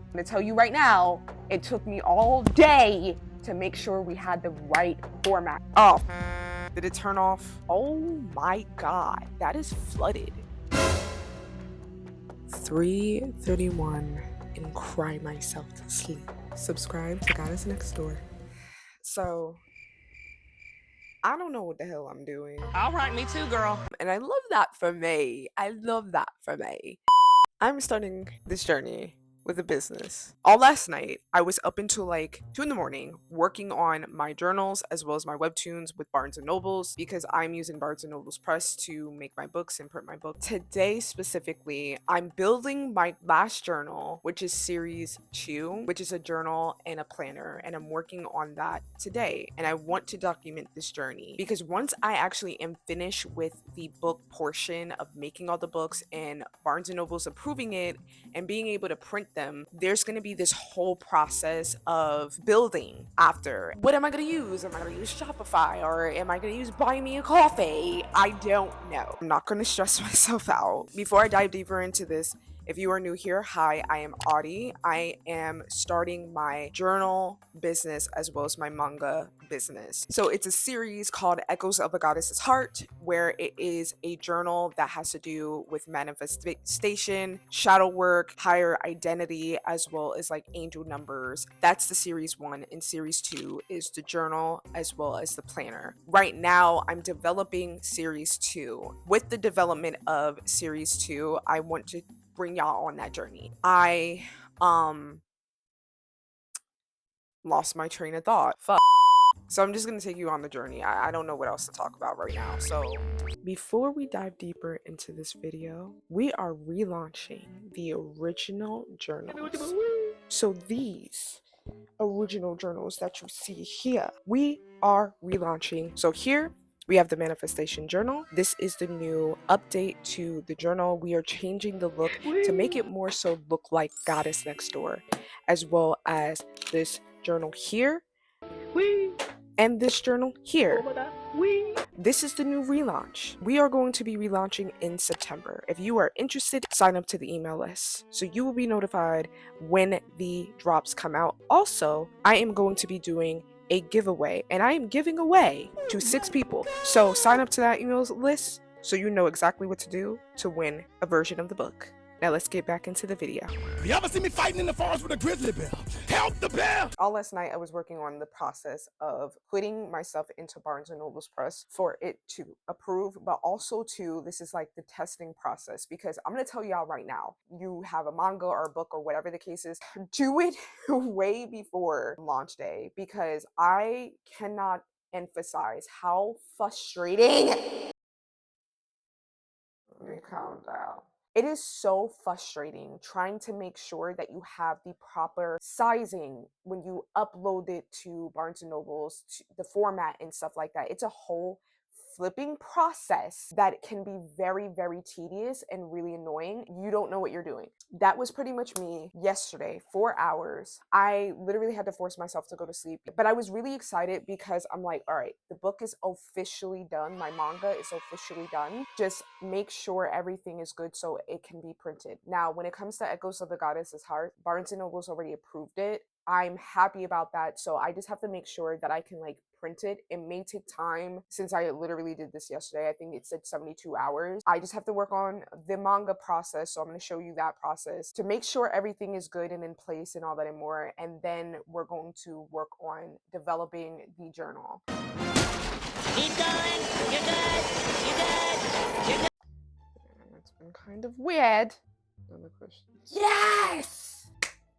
I'm gonna tell you right now, it took me all day to make sure we had the right format. Oh, did it turn off? Oh my God, that is flooded. 3:31 and cry myself to sleep. Subscribe to Goddess Next Door. So, I don't know what the hell I'm doing. All right, me too, girl. And I love that for me. I love that for me. I'm starting this journey with a business. All last night, I was up until like 2 in the morning working on my journals as well as my webtoons with Barnes & Nobles because I'm using Barnes & Nobles Press to make my books and print my book. Today specifically, I'm building my last journal, which is series 2, which is a journal and a planner, and I'm working on that today. And I want to document this journey because once I actually am finished with the book portion of making all the books and Barnes & Nobles approving it and being able to print them, there's going to be this whole process of building after. What am I going to use? Am I going to use Shopify or am I going to use Buy Me a Coffee? I don't know. I'm not going to stress myself out. Before I dive deeper into this, if you are new here, hi, I am Audie. I am starting my journal business as well as my manga business. So it's a series called Echoes of a Goddess's Heart, where it is a journal that has to do with manifestation, shadow work, higher identity, as well as like angel numbers. That's the series 1, and series 2 is the journal as well as the planner. Right now, I'm developing series 2. With the development of series 2, I want to bring y'all on that journey. I lost my train of thought. Fuck. So I'm just gonna take you on the journey. I don't know what else to talk about right now. So before we dive deeper into this video, we are relaunching the original journals. So these original journals that you see here, we are relaunching. So here we have the manifestation journal. This is the new update to the journal. We are changing the look to make it more so look like Goddess Next Door, as well as this journal here and this journal here. This is the new relaunch. We are going to be relaunching in September. If you are interested, sign up to the email list so you will be notified when the drops come out. Also, I am going to be doing a giveaway, and I am giving away to 6 people. So sign up to that email list so you know exactly what to do to win a version of the book. Now let's get back into the video. You ever see me fighting in the forest with a grizzly bear? Help the bear! All last night I was working on the process of putting myself into Barnes & Noble's Press for it to approve, but also to, this is like the testing process, because I'm going to tell y'all right now, you have a manga or a book or whatever the case is, do it way before launch day, because I cannot emphasize how frustrating. Let me calm down. It is so frustrating trying to make sure that you have the proper sizing when you upload it to Barnes & Noble's, to the format and stuff like that. It's a whole flipping process that can be very, very tedious and really annoying. You don't know what you're doing. That was pretty much me yesterday, 4 hours. I literally had to force myself to go to sleep, but I was really excited because I'm like, all right, the book is officially done. My manga is officially done. Just make sure everything is good so it can be printed. Now, when it comes to Echoes of the Goddess's Heart, Barnes & Noble's already approved it. I'm happy about that. So I just have to make sure that I can like print it. It may take time since I literally did this yesterday. I think it said 72 hours. I just have to work on the manga process. So I'm going to show you that process to make sure everything is good and in place and all that and more. And then we're going to work on developing the journal. Keep going. You're good. You're good. You're good. It's been kind of weird. Another question. Yes!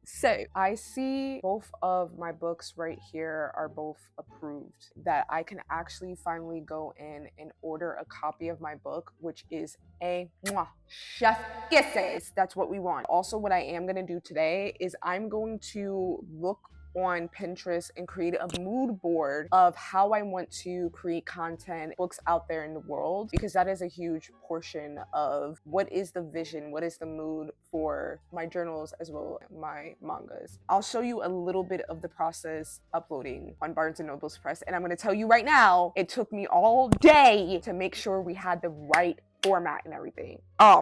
So I see both of my books right here are both approved, that I can actually finally go in and order a copy of my book, which is a chef kisses. That's what we want. Also, what I am going to do today is I'm going to look on Pinterest and create a mood board of how I want to create content, books out there in the world, because that is a huge portion of what is the vision, what is the mood for my journals as well as my mangas. I'll show you a little bit of the process uploading on Barnes & Noble's Press, and I'm going to tell you right now, it took me all day to make sure we had the right format and everything. Oh,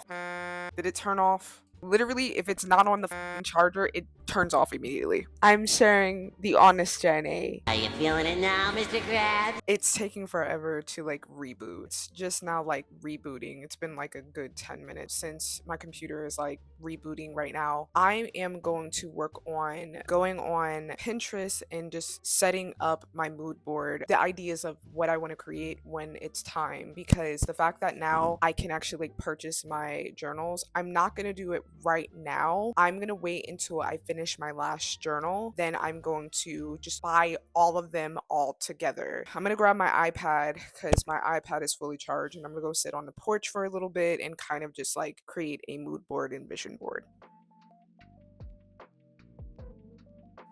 did it turn off? Literally, if it's not on the charger, it turns off immediately. I'm sharing the honest journey. Are you feeling it now, Mr. Krabs? It's taking forever to like reboot. It's just now like rebooting. It's been like a good 10 minutes since my computer is like rebooting right now. I am going to work on going on Pinterest and just setting up my mood board, the ideas of what I want to create when it's time. Because the fact that now I can actually like purchase my journals, I'm not going to do it right now. I'm going to wait until I finish my last journal. Then I'm going to just buy all of them all together. I'm going to grab my iPad because my iPad is fully charged, and I'm going to go sit on the porch for a little bit and kind of just like create a mood board and vision board.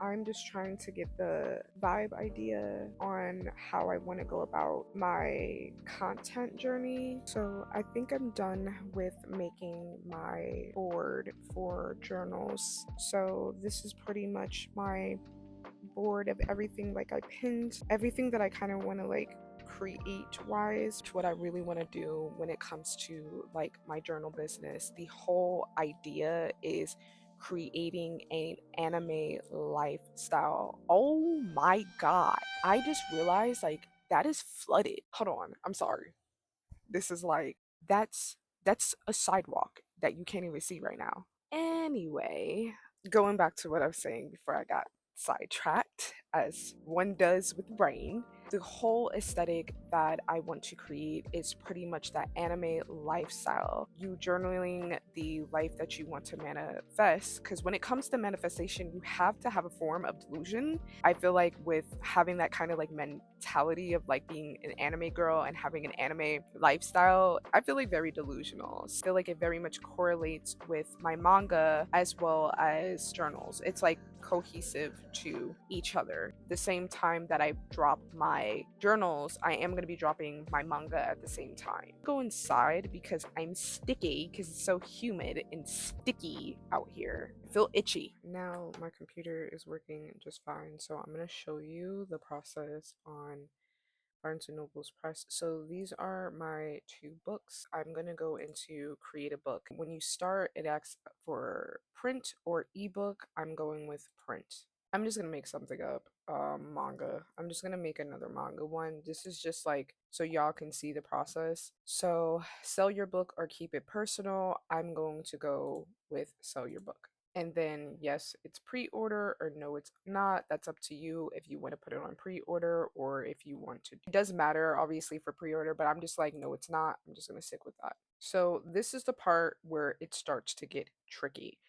I'm just trying to get the vibe idea on how I want to go about my content journey. So I think I'm done with making my board for journals. So this is pretty much my board of everything. Like I pinned everything that I kind of want to like create wise to what I really want to do when it comes to like my journal business. The whole idea is creating an anime lifestyle. Oh my god. I just realized like that is flooded. Hold on. I'm sorry. This is like that's a sidewalk that you can't even see right now. Anyway, going back to what I was saying before I got sidetracked, as one does with brain, the whole aesthetic that I want to create is pretty much that anime lifestyle. You journaling the life that you want to manifest, because when it comes to manifestation, you have to have a form of delusion. I feel like with having that kind of like mentality of like being an anime girl and having an anime lifestyle, I feel like very delusional. I feel like it very much correlates with my manga as well as journals. It's like cohesive to each other. The same time that I drop my journals, I am going to be dropping my manga at the same time. Go inside because I'm sticky because it's so humid and sticky out here. I feel itchy. Now my computer is working just fine, so I'm going to show you the process on Barnes& and Noble's press. So these are my two books. I'm going to go into create a book. When you start, it asks for print or ebook. I'm going with print. I'm just going to make something up. Manga. I'm just going to make another manga one. This is just like so y'all can see the process. So sell your book or keep it personal. I'm going to go with sell your book. And then, yes, it's pre order or no, it's not. That's up to you if you want to put it on pre order or if you want to. It does matter, obviously, for pre order, but I'm just like, no, it's not. I'm just going to stick with that. So, this is the part where it starts to get tricky.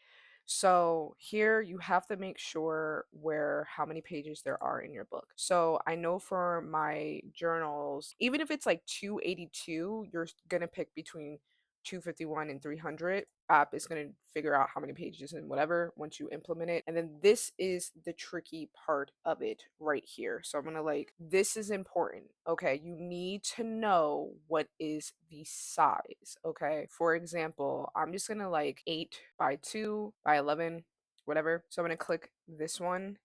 So here you have to make sure where how many pages there are in your book. So I know for my journals, even if it's like 282, you're gonna pick between 251 and 300. App is going to figure out how many pages and whatever once you implement it. And then this is the tricky part of it right here. So I'm going to like, this is important. Okay. You need to know what is the size. Okay. For example, I'm just going to like 8 by 2 by 11, whatever. So I'm going to click this one,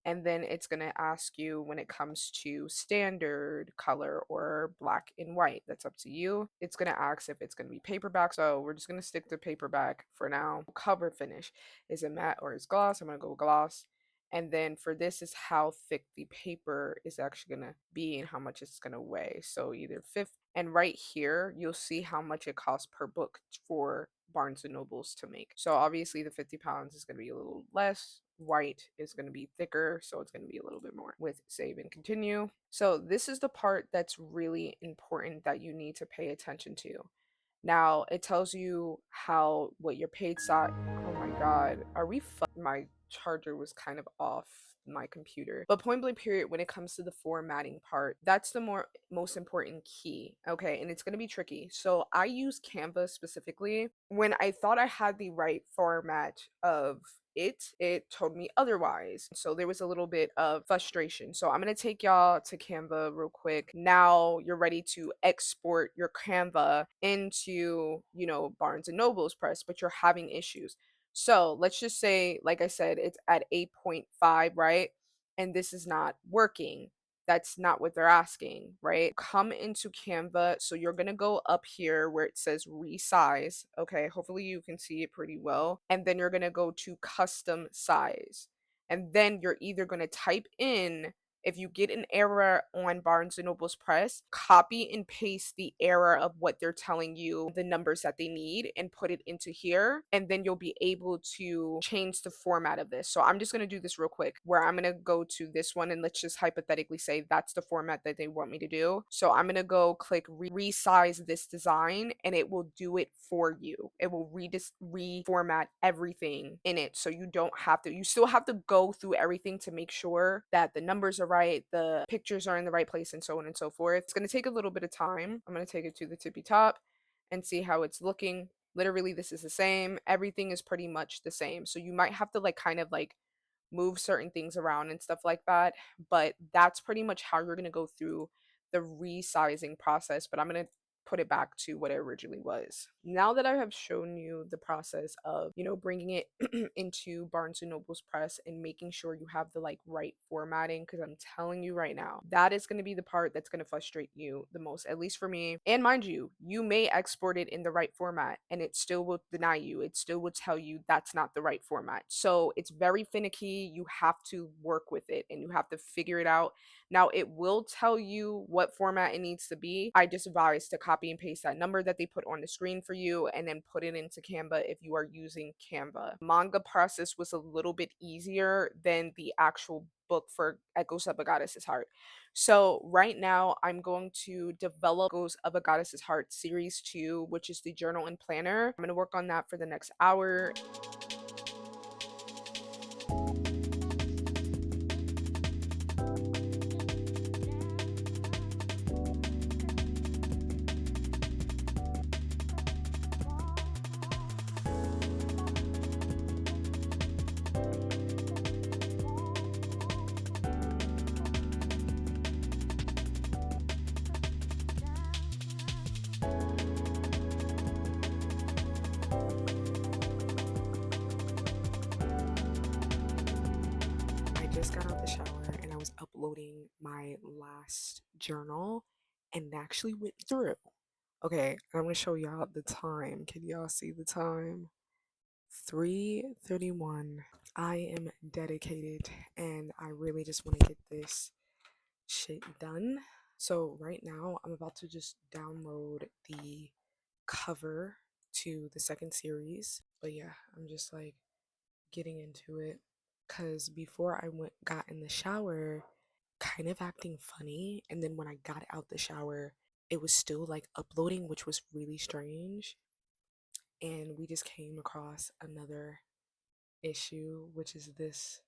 and then it's going to ask you when it comes to standard color or black and white. That's up to you. It's going to ask if it's going to be paperback, so we're just going to stick to paperback for now. Cover finish, is it matte or is gloss? I'm going to go gloss. And then for this is how thick the paper is actually going to be and how much it's going to weigh. So either fifth, and right here you'll see how much it costs per book for Barnes and Nobles to make. So obviously the 50 pounds is going to be a little less. White is going to be thicker, so it's going to be a little bit more. With save and continue. So this is the part that's really important that you need to pay attention to. Now it tells you how what your paid site. Oh my god, are we? My charger was kind of off my computer. But point blank period, when it comes to the formatting part, that's the most important key. Okay, and it's gonna be tricky. So I use Canva specifically. When I thought I had the right format of it told me otherwise. So there was a little bit of frustration. So I'm going to take y'all to Canva real quick. Now you're ready to export your Canva into, Barnes and Noble's press, but you're having issues. So let's just say, like I said, it's at 8.5, right? And this is not working. that's not what they're asking, right? Come into Canva. So you're going to go up here where it says resize. Okay, hopefully you can see it pretty well. And then you're going to go to custom size. And then you're either going to type in, if you get an error on Barnes & Noble's Press, copy and paste the error of what they're telling you, the numbers that they need, and put it into here. And then you'll be able to change the format of this. So I'm just going to do this real quick, where I'm going to go to this one, and let's just hypothetically say that's the format that they want me to do. So I'm going to go click resize this design, and it will do it for you. It will reformat everything in it. So you don't have to, you still have to go through everything to make sure that the numbers are right, the pictures are in the right place, and so on and so forth. It's going to take a little bit of time. I'm going to take it to the tippy top and see how it's looking. Literally, this is the same. Everything is pretty much the same. So you might have to like kind of like move certain things around and stuff like that. But that's pretty much how you're going to go through the resizing process. But I'm going to put it back to what it originally was. Now that I have shown you the process of, bringing it into Barnes & Noble's Press and making sure you have the like right formatting, because I'm telling you right now, that is going to be the part that's going to frustrate you the most, at least for me. And mind you, you may export it in the right format and it still will deny you. It still will tell you that's not the right format. So it's very finicky. You have to work with it and you have to figure it out. Now, it will tell you what format it needs to be. I just advise to copy and paste that number that they put on the screen for you and then put it into Canva if you are using Canva. Manga process was a little bit easier than the actual book for Echoes of a Goddess's Heart. So right now I'm going to develop Echoes of a Goddess's Heart Series 2, which is the journal and planner. I'm going to work on that for the next hour. Just got out the shower and I was uploading my last journal and actually went through. Okay, I'm gonna show y'all the time. Can y'all see the time? 3:31. I am dedicated and I really just want to get this shit done. So right now I'm about to just download the cover to the second series. But yeah, I'm just like getting into it. Cause before I got in the shower, kind of acting funny, and then when I got out the shower, it was still like uploading, which was really strange. And we just came across another issue, which is this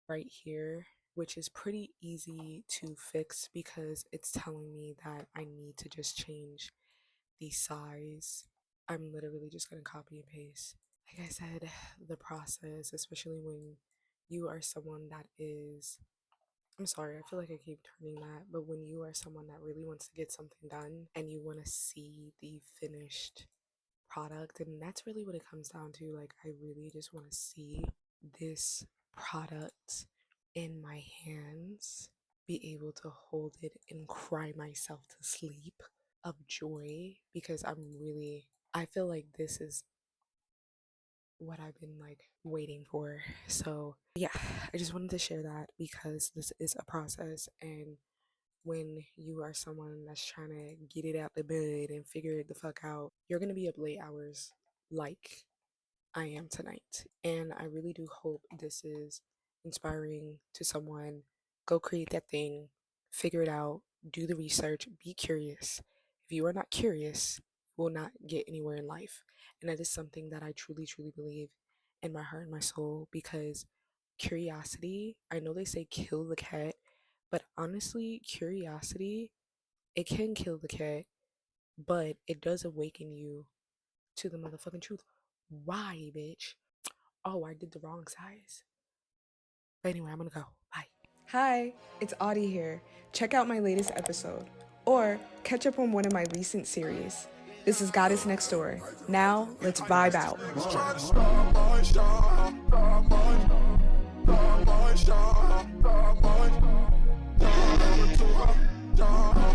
right here, which is pretty easy to fix because it's telling me that I need to just change the size. I'm literally just gonna copy and paste. Like I said, the process, especially when you are someone that is, I'm sorry, I feel like I keep turning that, but when you are someone that really wants to get something done and you want to see the finished product, and that's really what it comes down to. Like, I really just want to see this product in my hands, be able to hold it and cry myself to sleep of joy, because I feel like this is what I've been like waiting for. So yeah, I just wanted to share that because this is a process, and when you are someone that's trying to get it out the bed and figure it the fuck out, you're gonna be up late hours like I am tonight. And I really do hope this is inspiring to someone. Go create that thing, figure it out, do the research, be curious. If you are not curious, you will not get anywhere in life. And that is something that I truly, truly believe in my heart and my soul, because curiosity, I know they say kill the cat, but honestly, curiosity, it can kill the cat, but it does awaken you to the motherfucking truth. Why, bitch? Oh, I did the wrong size. But anyway, I'm gonna go. Bye. Hi, it's Audie here. Check out my latest episode, or catch up on one of my recent series. This is Goddess Next Door. Now, let's vibe out. dog.